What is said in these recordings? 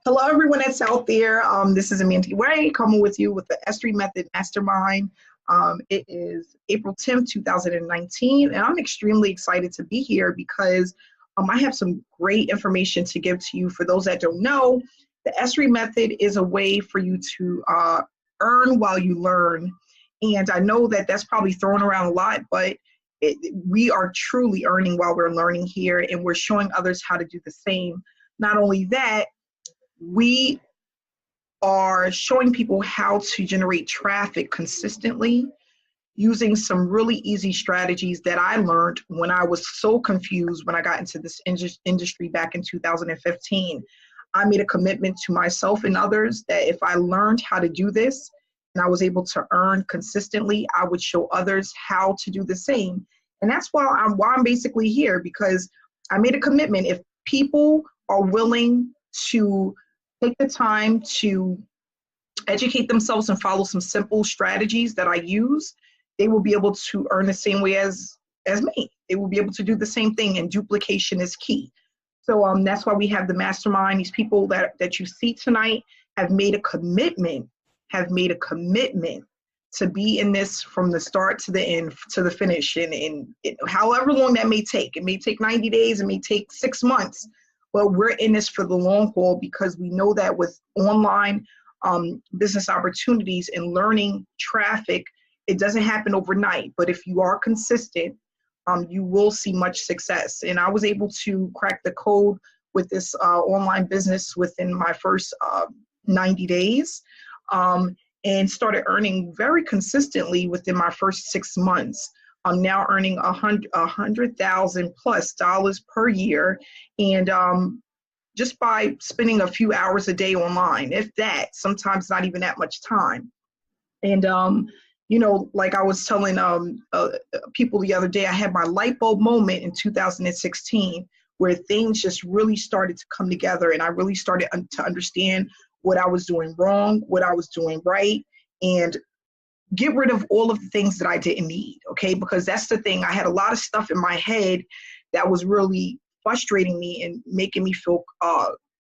Hello, everyone that's out there. This is Amanda Way coming with you with the Esri Method Mastermind. It is April 10th, 2019, and I'm extremely excited to be here because I have some great information to give to you. For those that don't know, the Esri Method is a way for you to earn while you learn. And I know that that's probably thrown around a lot, but we are truly earning while we're learning here, and we're showing others how to do the same. Not only that, we are showing people how to generate traffic consistently using some really easy strategies that I learned when I was so confused when I got into this industry back in 2015. I made a commitment to myself and others that if I learned how to do this and I was able to earn consistently, I would show others how to do the same. And that's why I'm basically here, because I made a commitment. If people are willing to take the time to educate themselves and follow some simple strategies that I use, they will be able to earn the same way as me. They will be able to do the same thing, and duplication is key. So that's why we have the mastermind. These people that you see tonight have made a commitment to be in this from the start to the end, to the finish, and however long that may take. It may take 90 days, it may take 6 months, but we're in this for the long haul because we know that with online business opportunities and learning traffic, it doesn't happen overnight. But if you are consistent, you will see much success. And I was able to crack the code with this online business within my first 90 days and started earning very consistently within my first 6 months. I'm now earning $100,000+ per year, and just by spending a few hours a day online, if that, sometimes not even that much time. And like I was telling people the other day, I had my light bulb moment in 2016 where things just really started to come together, and I really started to understand what I was doing wrong, what I was doing right, and get rid of all of the things that I didn't need, okay? Because that's the thing. I had a lot of stuff in my head that was really frustrating me and making me feel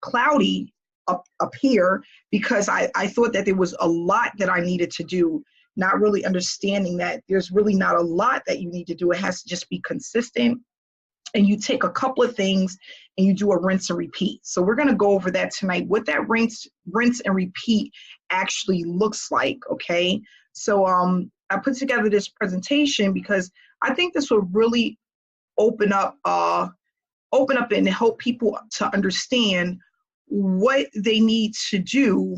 cloudy up here, because I thought that there was a lot that I needed to do, not really understanding that there's really not a lot that you need to do. It has to just be consistent, and you take a couple of things and you do a rinse and repeat. So we're going to go over that tonight, what that rinse and repeat actually looks like, okay? So I put together this presentation because I think this will really open up and help people to understand what they need to do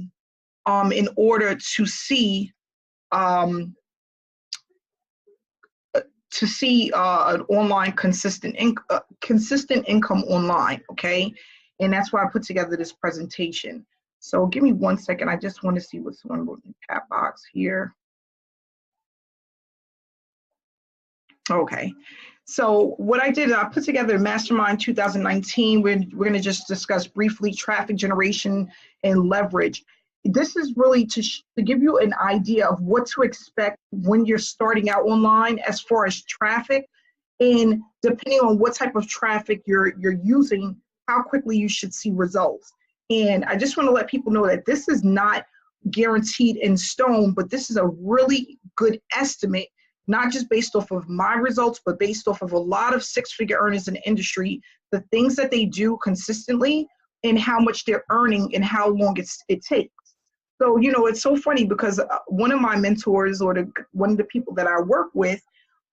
in order to see an online consistent income online, okay? And that's why I put together this presentation. So give me 1 second. I just want to see what's on the chat box here. Okay, so what I did, I put together Mastermind 2019. We're going to just discuss briefly traffic generation and leverage. This is really to give you an idea of what to expect when you're starting out online as far as traffic, and depending on what type of traffic you're using, how quickly you should see results. And I just want to let people know that this is not guaranteed in stone, but this is a really good estimate, not just based off of my results, but based off of a lot of six-figure earners in the industry, the things that they do consistently and how much they're earning and how long it takes. So, it's so funny because one of my mentors, or one of the people that I work with,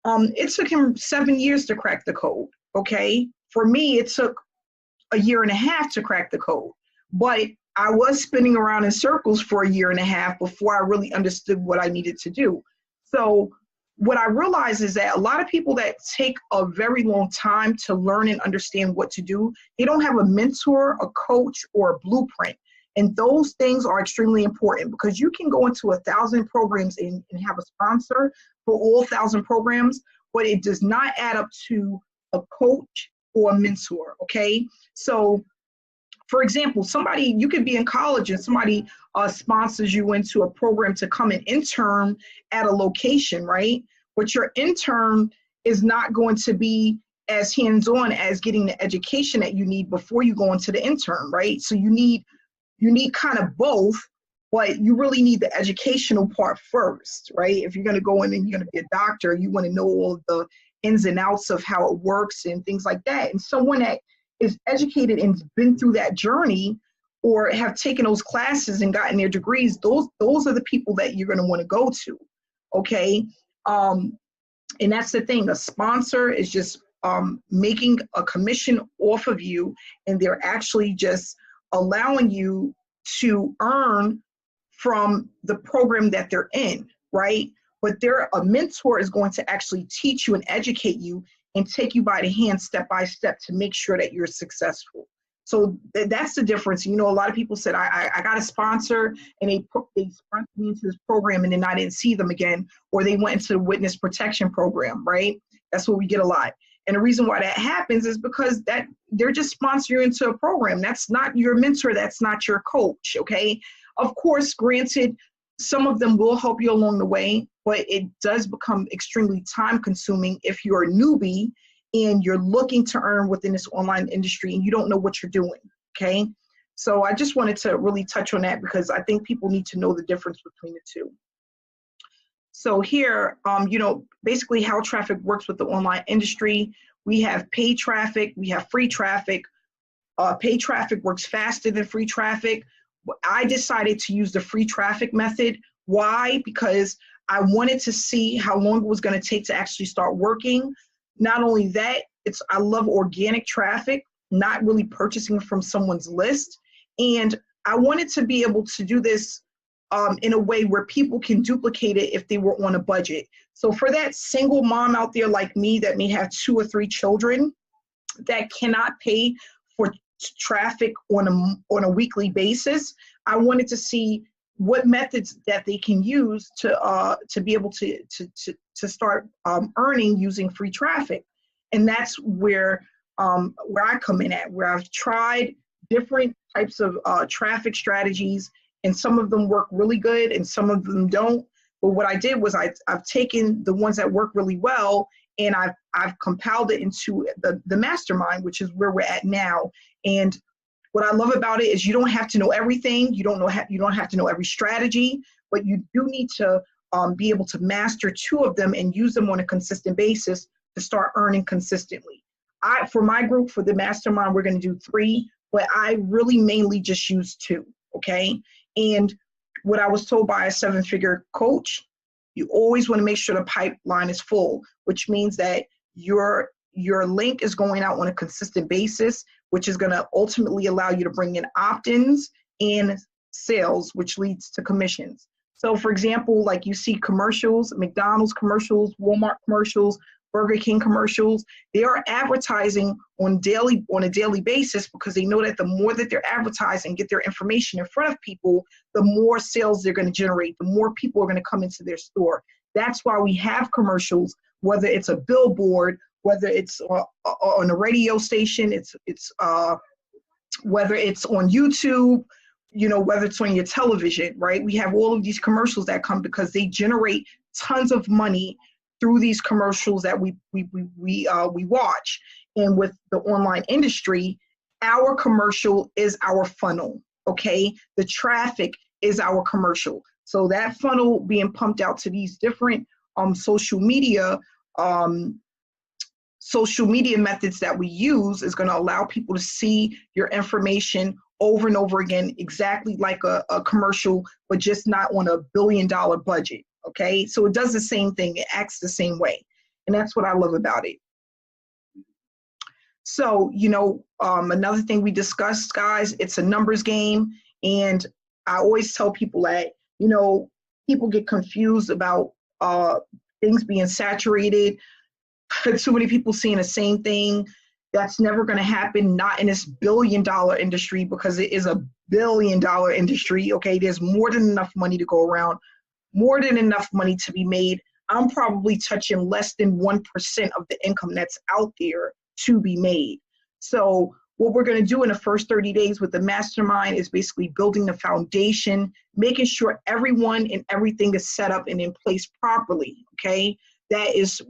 it took him 7 years to crack the code, okay? For me, it took a year and a half to crack the code, but I was spinning around in circles for a year and a half before I really understood what I needed to do. So what I realize is that a lot of people that take a very long time to learn and understand what to do, they don't have a mentor, a coach, or a blueprint. And those things are extremely important, because you can go into 1,000 programs and have a sponsor for all 1,000 programs, but it does not add up to a coach or a mentor, okay? So, for example, you could be in college and somebody sponsors you into a program to come and intern at a location, right? But your intern is not going to be as hands-on as getting the education that you need before you go into the intern, right? So you need you need kind of both, but you really need the educational part first, right? If you're going to go in and you're going to be a doctor, you want to know all of the ins and outs of how it works and things like that. And someone that is educated and been through that journey or have taken those classes and gotten their degrees, those are the people that you're going to want to go to, okay? And that's the thing. A sponsor is just making a commission off of you, and they're actually just allowing you to earn from the program that they're in, right? But a mentor is going to actually teach you and educate you and take you by the hand step by step to make sure that you're successful. So that's the difference. You know, a lot of people said, I got a sponsor and they sponsored me into this program and then I didn't see them again, or they went into the witness protection program, right? That's what we get a lot. And the reason why that happens is because that they're just sponsoring you into a program. That's not your mentor. That's not your coach, okay? Of course, granted, some of them will help you along the way, but it does become extremely time consuming if you're a newbie and you're looking to earn within this online industry and you don't know what you're doing, okay? So I just wanted to really touch on that because I think people need to know the difference between the two. So here, you know, basically how traffic works with the online industry. We have paid traffic, we have free traffic. Paid traffic works faster than free traffic. I decided to use the free traffic method. Why? Because I wanted to see how long it was going to take to actually start working. Not only that, I love organic traffic, not really purchasing from someone's list. And I wanted to be able to do this in a way where people can duplicate it if they were on a budget. So for that single mom out there like me that may have 2 or 3 children that cannot pay for traffic on a weekly basis, I wanted to see what methods that they can use to be able to start earning using free traffic. And that's where I come in at, where I've tried different types of traffic strategies, and some of them work really good and some of them don't. But what I did was I've taken the ones that work really well and I've compiled it into the mastermind, which is where we're at now. And what I love about it is you don't have to know everything. You don't have to know every strategy, but you do need to be able to master 2 of them and use them on a consistent basis to start earning consistently. For my group, for the mastermind, we're going to do 3, but I really mainly just use 2, okay? And what I was told by a 7-figure coach, you always want to make sure the pipeline is full, which means that your link is going out on a consistent basis, which is going to ultimately allow you to bring in opt-ins and sales, which leads to commissions. So for example, like you see commercials, McDonald's commercials, Walmart commercials, Burger King commercials, they are advertising on a daily basis because they know that the more that they're advertising, get their information in front of people, the more sales they're going to generate, the more people are going to come into their store. That's why we have commercials, whether it's a billboard, whether it's on a radio station, whether it's on YouTube, you know, whether it's on your television, right? We have all of these commercials that come because they generate tons of money through these commercials that we watch. And with the online industry, our commercial is our funnel, okay? The traffic is our commercial. So that funnel being pumped out to these different social media methods that we use is going to allow people to see your information over and over again, exactly like a commercial, but just not on $1 billion budget. Okay, so it does the same thing. It acts the same way. And that's what I love about it. So, you know, another thing we discussed, guys, it's a numbers game. And I always tell people that, you know, people get confused about things being saturated. Too many people seeing the same thing. That's never going to happen, not in this $1 billion industry, because it is a $1 billion industry. Okay, there's more than enough money to go around. More than enough money to be made. I'm probably touching less than 1% of the income that's out there to be made. So what we're going to do in the first 30 days with the mastermind is basically building the foundation, making sure everyone and everything is set up and in place properly, okay? That is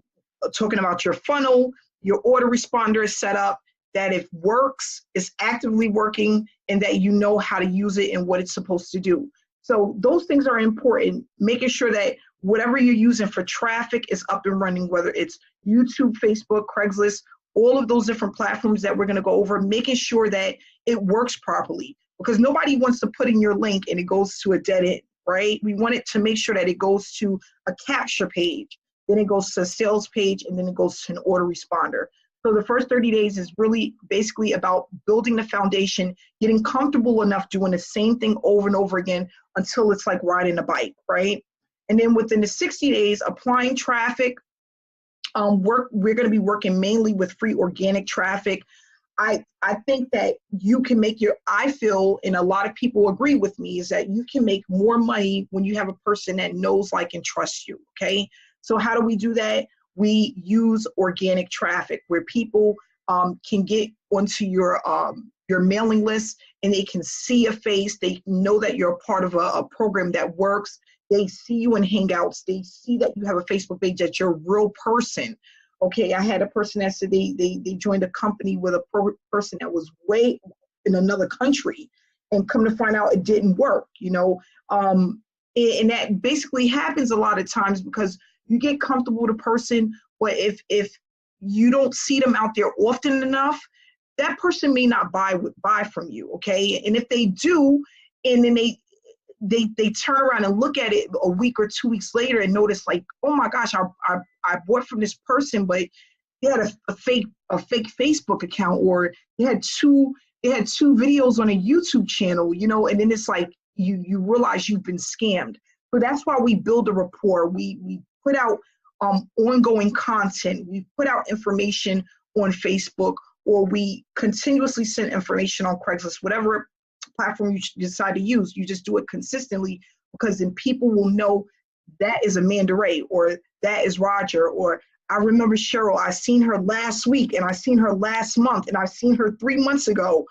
talking about your funnel, your autoresponder is set up, that it works, is actively working, and that you know how to use it and what it's supposed to do. So those things are important, making sure that whatever you're using for traffic is up and running, whether it's YouTube, Facebook, Craigslist, all of those different platforms that we're going to go over, making sure that it works properly, because nobody wants to put in your link and it goes to a dead end, right? We want it to make sure that it goes to a capture page, then it goes to a sales page, and then it goes to an auto responder. So the first 30 days is really basically about building the foundation, getting comfortable enough doing the same thing over and over again until it's like riding a bike, right? And then within the 60 days, applying traffic, we're going to be working mainly with free organic traffic. I think that you can make I feel, and a lot of people agree with me, is that you can make more money when you have a person that knows, like, and trusts you, okay? So how do we do that? We use organic traffic where people can get onto your mailing list and they can see a face. They know that you're a part of a program that works. They see you in Hangouts. They see that you have a Facebook page, that you're a real person. Okay, I had a person that said they joined a company with a person that was way in another country, and come to find out it didn't work, you know. And that basically happens a lot of times because you get comfortable with a person, but if you don't see them out there often enough, that person may not buy from you, okay? And if they do, and then they turn around and look at it a week or 2 weeks later and notice, like, oh my gosh, I bought from this person, but they had a fake Facebook account, or they had two videos on a YouTube channel, you know, and then it's like you realize you've been scammed. So that's why we build a rapport. We put out ongoing content. We put out information on Facebook, or we continuously send information on Craigslist, whatever platform you decide to use. You just do it consistently, because then people will know that is Amanda Ray, or that is Roger, or I remember Cheryl. I seen her last week, and I seen her last month, and I seen her 3 months ago.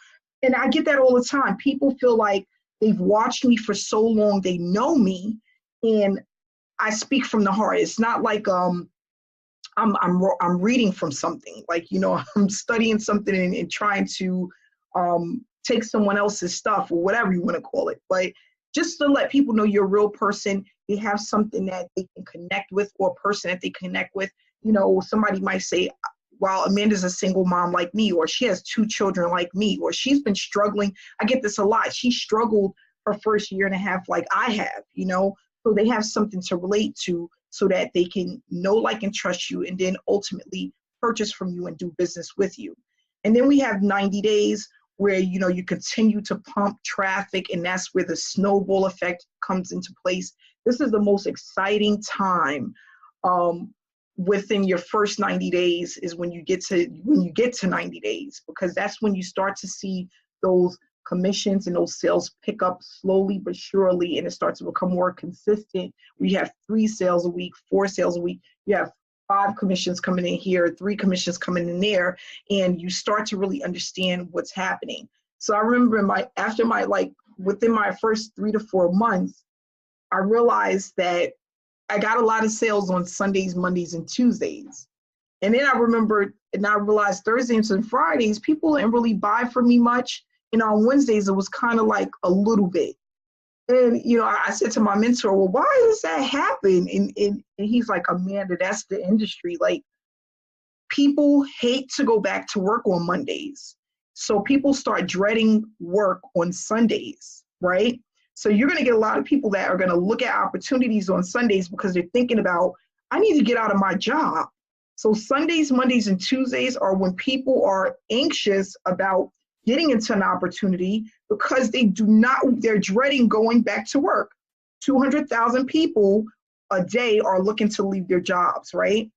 And I get that all the time. People feel like they've watched me for so long, they know me, and I speak from the heart. It's not like I'm reading from something, like, you know, I'm studying something and trying to take someone else's stuff, or whatever you want to call it. But just to let people know you're a real person, they have something that they can connect with, or a person that they connect with. You know, somebody might say, well, Amanda's a single mom like me, or she has 2 children like me, or she's been struggling. I get this a lot. She struggled her first year and a half like I have, you know. So they have something to relate to, so that they can know, like, and trust you, and then ultimately purchase from you and do business with you. And then we have 90 days where, you know, you continue to pump traffic, and that's where the snowball effect comes into place. This is the most exciting time within your first 90 days, is when you get to 90 days, because that's when you start to see those commissions and those sales pick up slowly but surely, and it starts to become more consistent. We have 3 sales a week, 4 sales a week. You have 5 commissions coming in here, 3 commissions coming in there, and you start to really understand what's happening. So I remember within my first 3 to 4 months, I realized that I got a lot of sales on Sundays, Mondays, and Tuesdays. And then I realized Thursdays and Fridays, people didn't really buy from me much. And on Wednesdays, it was kind of like a little bit. And, you know, I said to my mentor, well, why does that happen? And he's like, Amanda, that's the industry. Like, people hate to go back to work on Mondays. So people start dreading work on Sundays, right? So you're going to get a lot of people that are going to look at opportunities on Sundays because they're thinking about, I need to get out of my job. So Sundays, Mondays, and Tuesdays are when people are anxious about getting into an opportunity, because they're dreading going back to work. 200,000 people a day are looking to leave their jobs, right?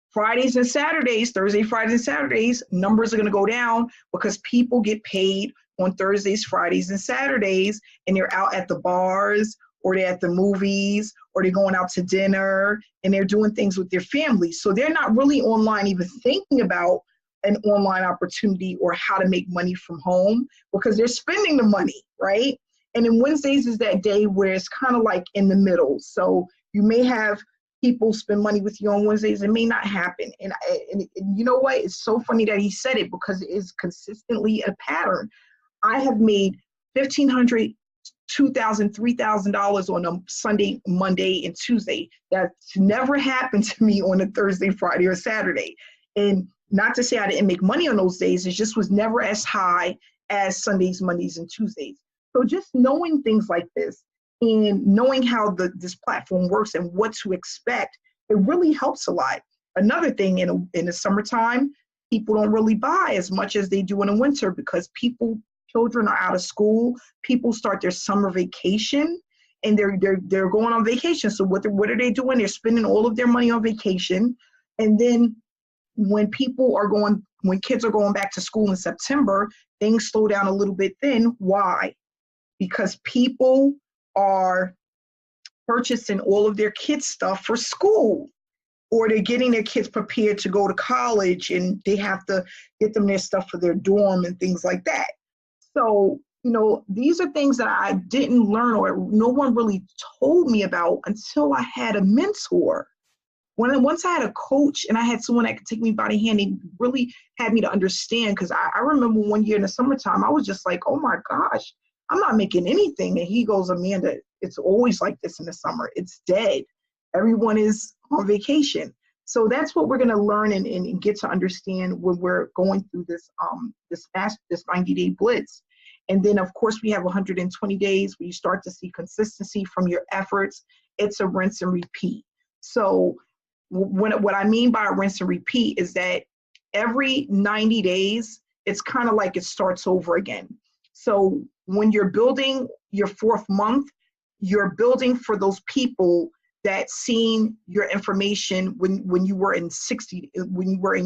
Fridays and Saturdays, Thursday, Fridays, and Saturdays, numbers are going to go down because people get paid on Thursdays, Fridays, and Saturdays, and they're out at the bars, or they're at the movies, or they're going out to dinner, and they're doing things with their families. So they're not really online even thinking about an online opportunity or how to make money from home, because they're spending the money, right? And then Wednesdays is that day where it's kind of like in the middle. So you may have people spend money with you on Wednesdays. It may not happen. And you know what? It's so funny that he said it, because it is consistently a pattern. I have made $1,500, $2,000, $3,000 on a Sunday, Monday, and Tuesday. That's never happened to me on a Thursday, Friday, or Saturday. And not to say I didn't make money on those days, it just was never as high as Sundays, Mondays, and Tuesdays. So just knowing things like this and knowing how this platform works and what to expect, it really helps a lot. Another thing, in the summertime, people don't really buy as much as they do in the winter because children are out of school. People start their summer vacation, and they're going on vacation. So what are they doing? They're spending all of their money on vacation, and then when kids are going back to school in September, things slow down a little bit. Then why? Because people are purchasing all of their kids' stuff for school, or they're getting their kids prepared to go to college, and they have to get them their stuff for their dorm and things like that. So, these are things that I didn't learn or no one really told me about until I had a mentor. Once I had a coach and I had someone that could take me by the hand, they really had me to understand, because I remember one year in the summertime, I was just like, oh my gosh, I'm not making anything. And he goes, Amanda, it's always like this in the summer. It's dead. Everyone is on vacation. So that's what we're going to learn and get to understand when we're going through this 90-day blitz. And then, of course, we have 120 days where you start to see consistency from your efforts. It's a rinse and repeat. So what I mean by a rinse and repeat is that every 90 days, it's kind of like it starts over again. So when you're building your 4th month, you're building for those people that seen your information when you were in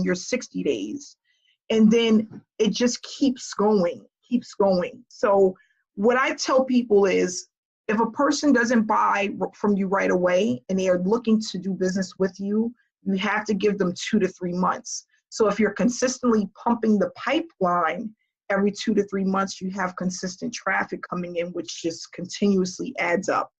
your 60 days. And then it just keeps going. So what I tell people is, if a person doesn't buy from you right away and they are looking to do business with you, you have to give them 2 to 3 months. So if you're consistently pumping the pipeline every 2 to 3 months, you have consistent traffic coming in, which just continuously adds up.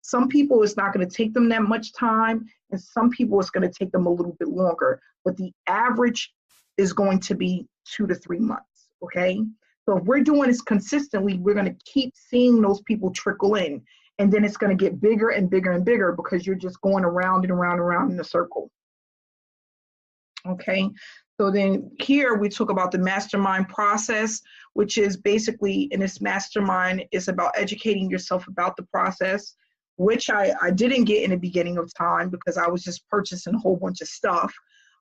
Some people, it's not going to take them that much time, and some people, it's going to take them a little bit longer. But the average is going to be 2 to 3 months, okay? So if we're doing this consistently, we're going to keep seeing those people trickle in, and then it's going to get bigger and bigger and bigger because you're just going around and around and around in a circle, okay? So then here we talk about the mastermind process, which is basically, in this mastermind, is about educating yourself about the process, which I didn't get in the beginning of time because I was just purchasing a whole bunch of stuff.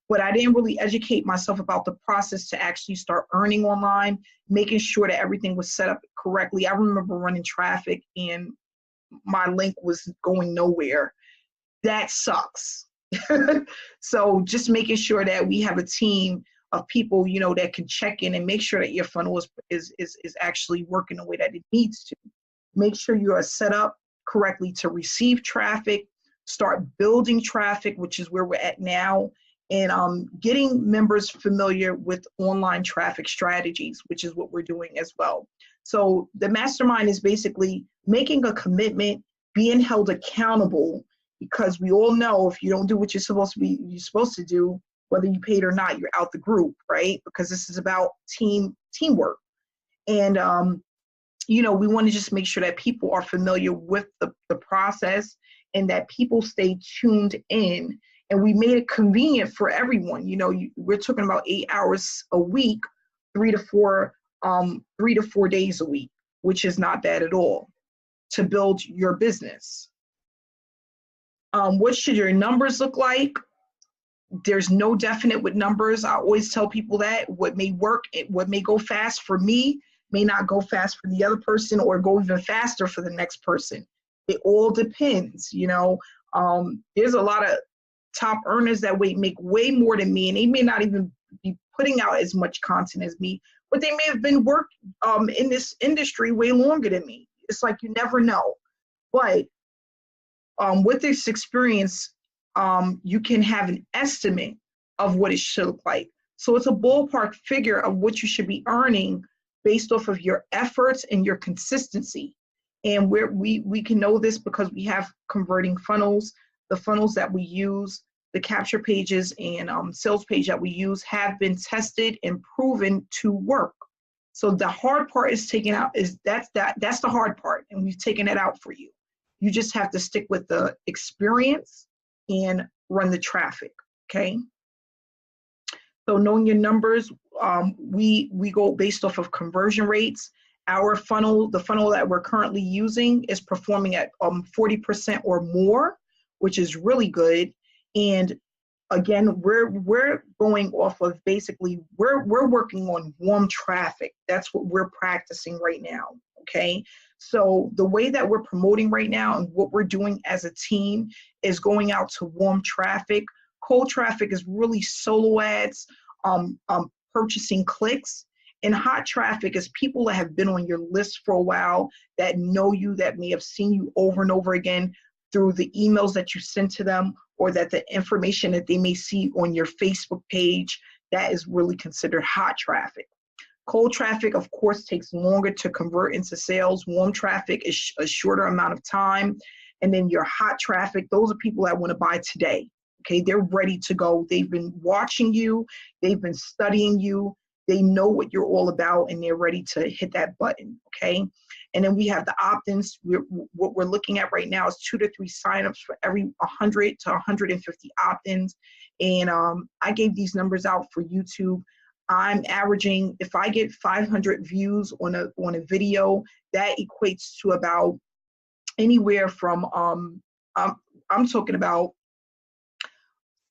But I didn't really educate myself about the process to actually start earning online, making sure that everything was set up correctly. I remember running traffic and my link was going nowhere. That sucks. So just making sure that we have a team of people, that can check in and make sure that your funnel is actually working the way that it needs to. Make sure you are set up correctly to receive traffic, start building traffic, which is where we're at now, and getting members familiar with online traffic strategies, which is what we're doing as well. So the mastermind is basically making a commitment, being held accountable, because we all know if you don't do what you're supposed to do, whether you paid or not, you're out the group, right? Because this is about teamwork. And we want to just make sure that people are familiar with the process and that people stay tuned in. And we made it convenient for everyone. We're talking about 8 hours a week, 3 to 4 days a week, which is not bad at all to build your business. What should your numbers look like? There's no definite with numbers. I always tell people that what may work, what may go fast for me may not go fast for the other person, or go even faster for the next person. It all depends. There's a lot of top earners that make way more than me, and they may not even be putting out as much content as me, but they may have been in this industry way longer than me. It's like, you never know. But with this experience, you can have an estimate of what it should look like. So it's a ballpark figure of what you should be earning based off of your efforts and your consistency. And we can know this because we have converting funnels. The funnels that we use, the capture pages and sales page that we use have been tested and proven to work. So the hard part is taken out, that's the hard part, and we've taken it out for you. You just have to stick with the experience and run the traffic, okay? So knowing your numbers, we go based off of conversion rates. Our funnel, the funnel that we're currently using, is performing at 40% or more, which is really good. And again, we're going off of basically, we're working on warm traffic. That's what we're practicing right now, okay? So the way that we're promoting right now and what we're doing as a team is going out to warm traffic. Cold traffic is really solo ads, purchasing clicks. And hot traffic is people that have been on your list for a while, that know you, that may have seen you over and over again through the emails that you send to them, or that the information that they may see on your Facebook page. That is really considered hot traffic. Cold traffic, of course, takes longer to convert into sales. Warm traffic is a shorter amount of time. And then your hot traffic, those are people that want to buy today. Okay, they're ready to go. They've been watching you. They've been studying you. They know what you're all about, and they're ready to hit that button, okay? And then we have the opt-ins. What we're looking at right now is 2 to 3 signups for every 100 to 150 opt-ins. And I gave these numbers out for YouTube. I'm averaging, if I get 500 views on a video, that equates to about anywhere from, I'm talking about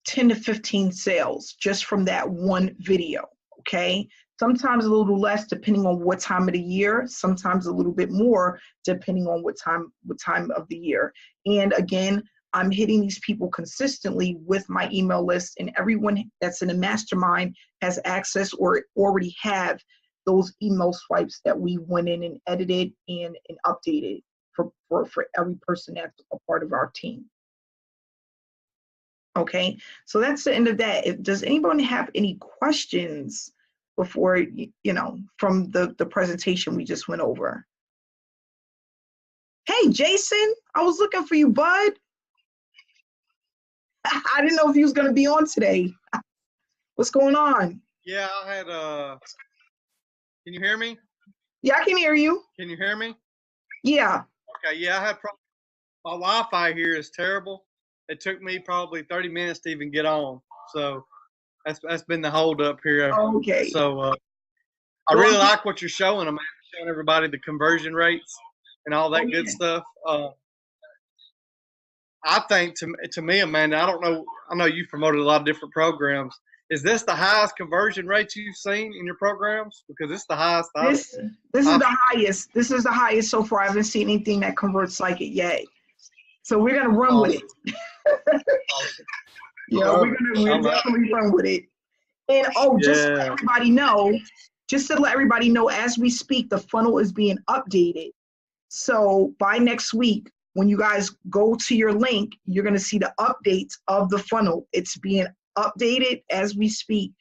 10 to 15 sales just from that one video. Okay, sometimes a little less depending on what time of the year, sometimes a little bit more depending on what time of the year. And again, I'm hitting these people consistently with my email list, and everyone that's in a mastermind has access or already have those email swipes that we went in and edited and updated for every person that's a part of our team. Okay, so that's the end of that. Does anyone have any questions before, from the presentation we just went over? Hey, Jason, I was looking for you, bud. I didn't know if you was going to be on today. What's going on? Yeah, I had, can you hear me? Yeah, I can hear you. Can you hear me? Yeah. Okay, yeah, I had my Wi-Fi here is terrible. It took me probably 30 minutes to even get on. So that's been the hold up here. Okay. So I really like what you're showing them, showing everybody the conversion rates and all that good stuff. I think to me, Amanda, I don't know. I know you've promoted a lot of different programs. Is this the highest conversion rates you've seen in your programs? Because it's the highest. This is the highest. This is the highest so far. I haven't seen anything that converts like it yet. So we're gonna run with it. Yeah, we're definitely run with it. And just to let everybody know, as we speak, the funnel is being updated. So by next week, when you guys go to your link, you're gonna see the updates of the funnel. It's being updated as we speak,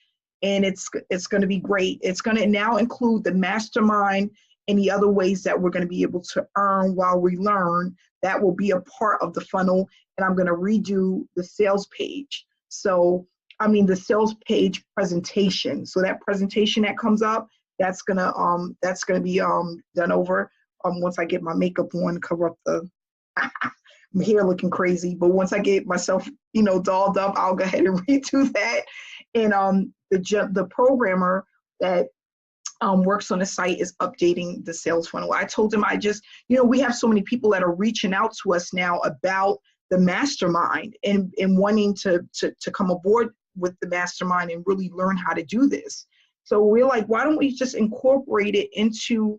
and it's gonna be great. It's gonna now include the mastermind and the other ways that we're gonna be able to earn while we learn. That will be a part of the funnel, and I'm gonna redo the sales page. So, the sales page presentation. So that presentation that comes up, that's gonna be done over once I get my makeup on, cover up my hair looking crazy. But once I get myself, dolled up, I'll go ahead and redo that. And the programmer that works on the site is updating the sales funnel. I told him we have so many people that are reaching out to us now about the mastermind and wanting to come aboard with the mastermind and really learn how to do this. So we're like, why don't we just incorporate it into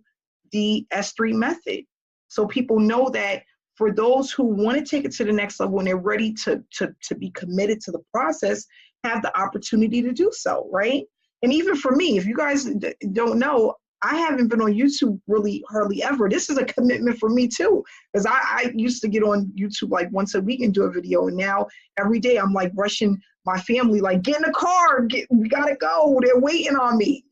the S3 method? So people know that for those who want to take it to the next level and they're ready to be committed to the process, have the opportunity to do so, right? And even for me, if you guys don't know, I haven't been on YouTube really hardly ever. This is a commitment for me too, because I used to get on YouTube like once a week and do a video, and now every day I'm like rushing my family, like, get in the car, we gotta go, they're waiting on me,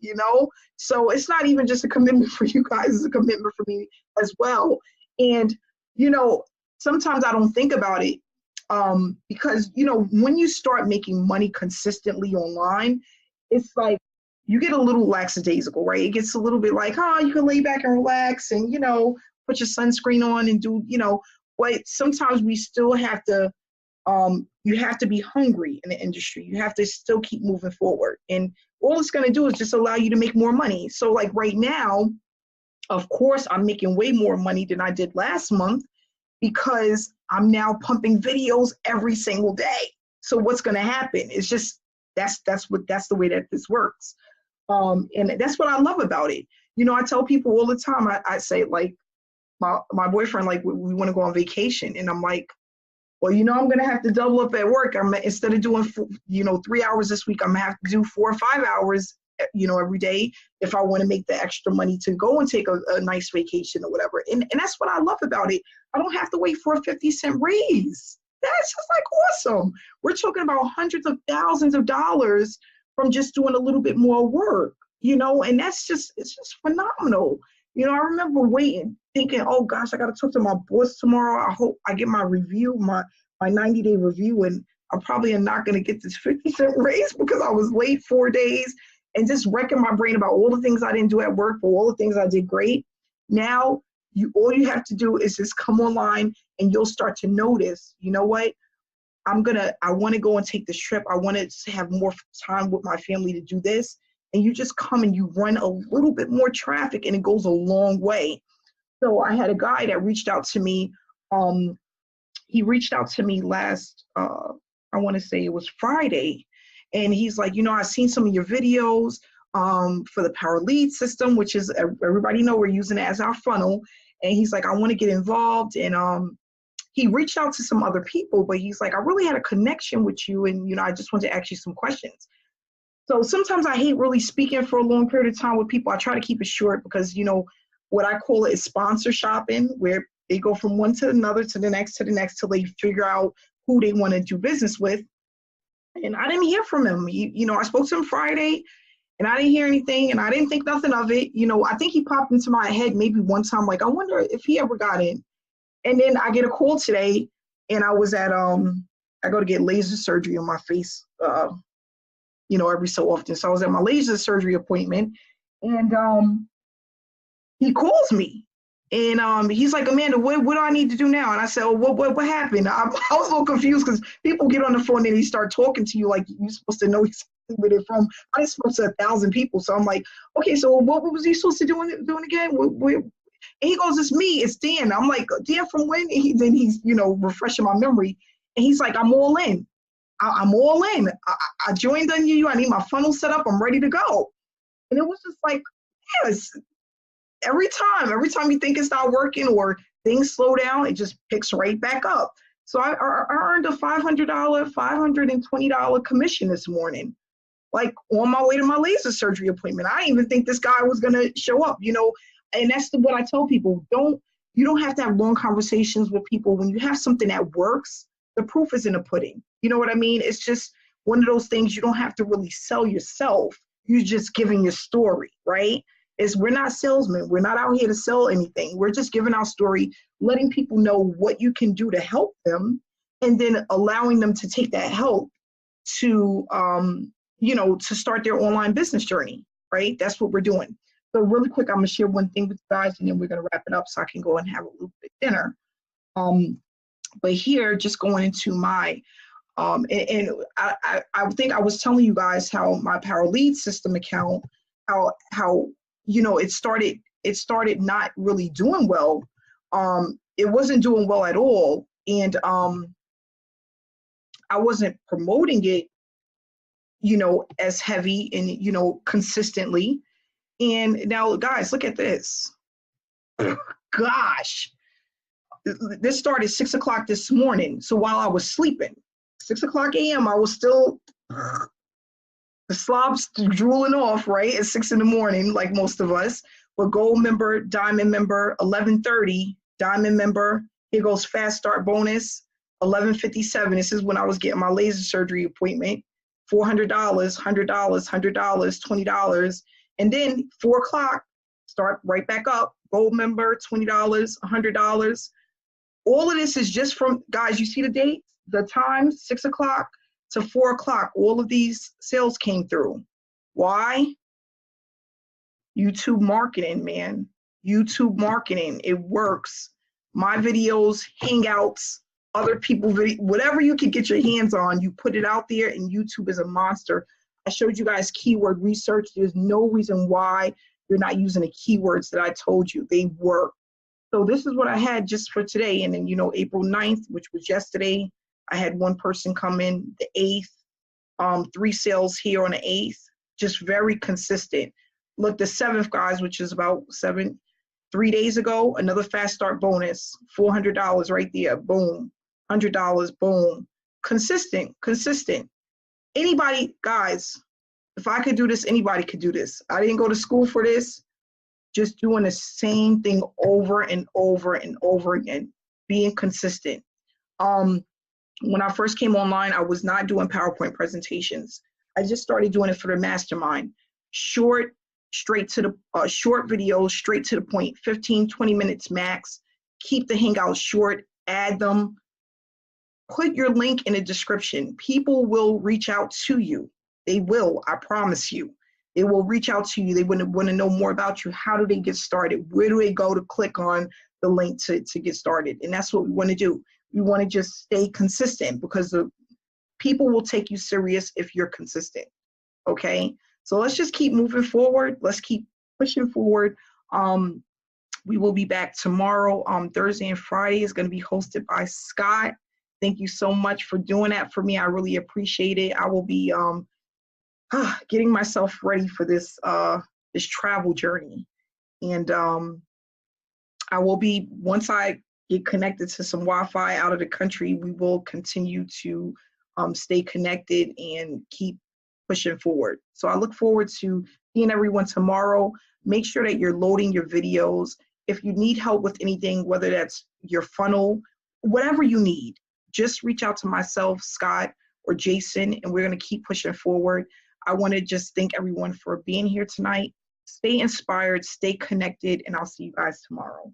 So it's not even just a commitment for you guys, it's a commitment for me as well. And sometimes I don't think about it because when you start making money consistently online, it's like you get a little lackadaisical, right? It gets a little bit like, oh, you can lay back and relax and, put your sunscreen on and do, but sometimes we still have to, you have to be hungry in the industry. You have to still keep moving forward. And all it's going to do is just allow you to make more money. So like right now, of course, I'm making way more money than I did last month because I'm now pumping videos every single day. So what's going to happen? It's just, that's the way that this works. And that's what I love about it. I tell people all the time, I say like, my boyfriend, like we want to go on vacation. And I'm like, well, I'm going to have to double up at work. Instead of doing, 3 hours this week, I'm going to have to do 4 or 5 hours, every day if I want to make the extra money to go and take a nice vacation or whatever. And that's what I love about it. I don't have to wait for a 50-cent raise. That's just like awesome. We're talking about hundreds of thousands of dollars from just doing a little bit more work, and it's just phenomenal. I remember waiting, thinking, oh gosh, I got to talk to my boss tomorrow. I hope I get my review, my 90-day review, and I'm probably not going to get this 50-cent raise because I was late 4 days, and just wrecking my brain about all the things I didn't do at work, but all the things I did great. Now, all you have to do is just come online and you'll start to notice, you know what? I want to go and take this trip. I want to have more time with my family to do this. And you just come and you run a little bit more traffic and it goes a long way. So I had a guy that reached out to me. He reached out to me last, I want to say it was Friday. And he's like, I've seen some of your videos for the Power Lead system, which is, everybody know we're using it as our funnel. And he's like, I want to get involved. And he reached out to some other people, but he's like, I really had a connection with you. And, I just want to ask you some questions. So sometimes I hate really speaking for a long period of time with people. I try to keep it short because, what I call it is sponsor shopping, where they go from one to another, to the next, till they figure out who they want to do business with. And I didn't hear from him. I spoke to him Friday and I didn't hear anything and I didn't think nothing of it. I think he popped into my head maybe one time, like, I wonder if he ever got in. And then I get a call today and I was at, I go to get laser surgery on my face, every so often. So I was at my laser surgery appointment and he calls me and he's like, Amanda, what do I need to do now? And I said, oh, what happened? I was a little confused because people get on the phone and they start talking to you like you're supposed to know exactly where they're from. I just spoke to 1,000 people. So I'm like, okay, so what was he supposed to doing again? And he goes, it's me, it's Dan. I'm like, Dan from when? Then he's, refreshing my memory. And he's like, I'm all in. I'm all in. I joined on you. I need my funnel set up. I'm ready to go. And it was just like, yes, every time you think it's not working or things slow down, it just picks right back up. So I earned a $520 commission this morning, like on my way to my laser surgery appointment. I didn't even think this guy was going to show up, and that's what I tell people. You don't have to have long conversations with people. When you have something that works, the proof is in the pudding. You know what I mean? It's just one of those things. You don't have to really sell yourself. You're just giving your story, right? We're not salesmen. We're not out here to sell anything. We're just giving our story, letting people know what you can do to help them, and then allowing them to take that help to, to start their online business journey, right? That's what we're doing. So really quick, I'm gonna share one thing with you guys, and then we're gonna wrap it up so I can go and have a little bit of dinner. But here, just going into my, and I think I was telling you guys how my Power Lead system account, how it started not really doing well. It wasn't doing well at all, and I wasn't promoting it, as heavy and consistently. And now, guys, look at this. Gosh. This started 6 o'clock this morning. So while I was sleeping, 6 o'clock a.m., I was still, the slob's drooling off, right, at 6 in the morning, like most of us. But gold member, diamond member, 11:30, diamond member, here goes fast start bonus, 11:57. This is when I was getting my laser surgery appointment, $400, $100, $100, $20. And then 4 o'clock, start right back up, gold member, $20, $100. All of this is just from, guys, you see the dates, the time, 6 o'clock to 4 o'clock. All of these sales came through. Why? YouTube marketing, man. YouTube marketing, it works. My videos, Hangouts, other people, whatever you can get your hands on, you put it out there, and YouTube is a monster. I showed you guys keyword research. There's no reason why you're not using the keywords that I told you. They work. So this is what I had just for today. And then, you know, April 9th, which was yesterday, I had one person come in, the 8th, 3 sales here on the 8th, just very consistent. Look, the 7th, guys, which is about 3 days ago, another fast start bonus, $400 right there, boom, $100, boom. Consistent. Anybody, guys, if I could do this, anybody could do this. I didn't go to school for this. Just doing the same thing over and over and over again, being consistent. When I first came online, I was not doing PowerPoint presentations. I just started doing it for the mastermind. Short videos, straight to the point, 15, 20 minutes max. Keep the Hangouts short, add them. Put your link in the description. People will reach out to you. They will, I promise you. They will reach out to you. They want to know more about you. How do they get started? Where do they go to click on the link to get started? And that's what we want to do. We want to just stay consistent, because the people will take you serious if you're consistent. Okay? So let's just keep moving forward. Let's keep pushing forward. We will be back tomorrow. Thursday and Friday is going to be hosted by Scott. Thank you so much for doing that for me. I really appreciate it. I will be getting myself ready for this this travel journey, and I will be, once I get connected to some Wi-Fi out of the country, we will continue to stay connected and keep pushing forward. So I look forward to seeing everyone tomorrow. Make sure that you're loading your videos. If you need help with anything, whether that's your funnel, whatever you need, just reach out to myself, Scott, or Jason, and we're going to keep pushing forward. I want to just thank everyone for being here tonight. Stay inspired, stay connected, and I'll see you guys tomorrow.